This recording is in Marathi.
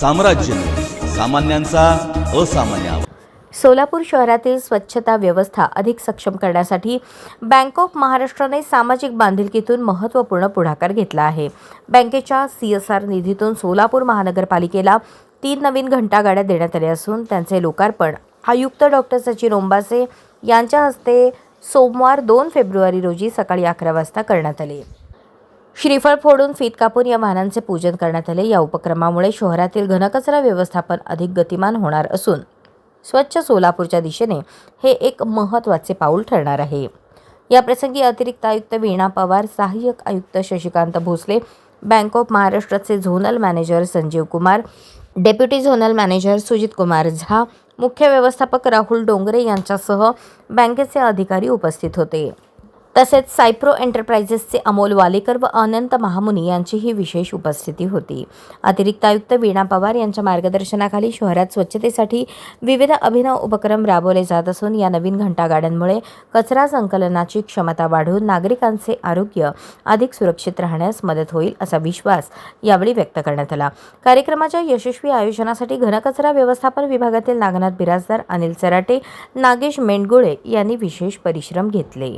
साम्राज्य सामान्यांचा असामान्य। सोलापूर शहरातील स्वच्छता व्यवस्था अधिक सक्षम करण्यासाठी बँक ऑफ महाराष्ट्राने सामाजिक बांधिलकीतून महत्त्वपूर्ण पुढाकार घेतला आहे। बँकेच्या CSR निधीतून सोलापूर महानगरपालिकेला 3 नवीन घंटागाड्या देण्यात आल्या असून त्यांचे लोकार्पण आयुक्त डॉक्टर सचिन ओंबासे यांच्या हस्ते सोमवार 2 फेब्रुवारी रोजी सकाळी 11 वाजता करण्यात आले। श्रीफळ फोडून फीत कापून या वाहनांचे पूजन करण्यात आले। या उपक्रमामुळे शहरातील घनकचरा व्यवस्थापन अधिक गतिमान होणार असून स्वच्छ सोलापूरच्या दिशेने हे एक महत्त्वाचे पाऊल ठरणार आहे। या प्रसंगी अतिरिक्त आयुक्त वीणा पवार, सहाय्यक आयुक्त शशिकांत भोसले, बँक ऑफ महाराष्ट्राचे zonal manager Sanjeev Kumar, deputy zonal manager Sujit Kumar Jha, मुख्य व्यवस्थापक राहुल डोंगरे यांच्यासह बँकेचे अधिकारी उपस्थित होते। तसेच सायप्रो एंटरप्राइजेसचे अमोल वालेकर व अनंत महामुनी यांचीही विशेष उपस्थिती होती। अतिरिक्त आयुक्त वीणा पवार यांच्या मार्गदर्शनाखाली शहरात स्वच्छतेसाठी विविध अभिनव उपक्रम राबवले जात असून या नवीन घंटागाड्यांमुळे कचरा संकलनाची क्षमता वाढून नागरिकांचे आरोग्य अधिक सुरक्षित राहण्यास मदत होईल असा विश्वास यावेळी व्यक्त करण्यात आला। कार्यक्रमाच्या यशस्वी आयोजनासाठी घनकचरा व्यवस्थापन विभागातील नागनाथ बिराजदार, अनिल सराटे, नागेश मेंडगुळे यांनी विशेष परिश्रम घेतले।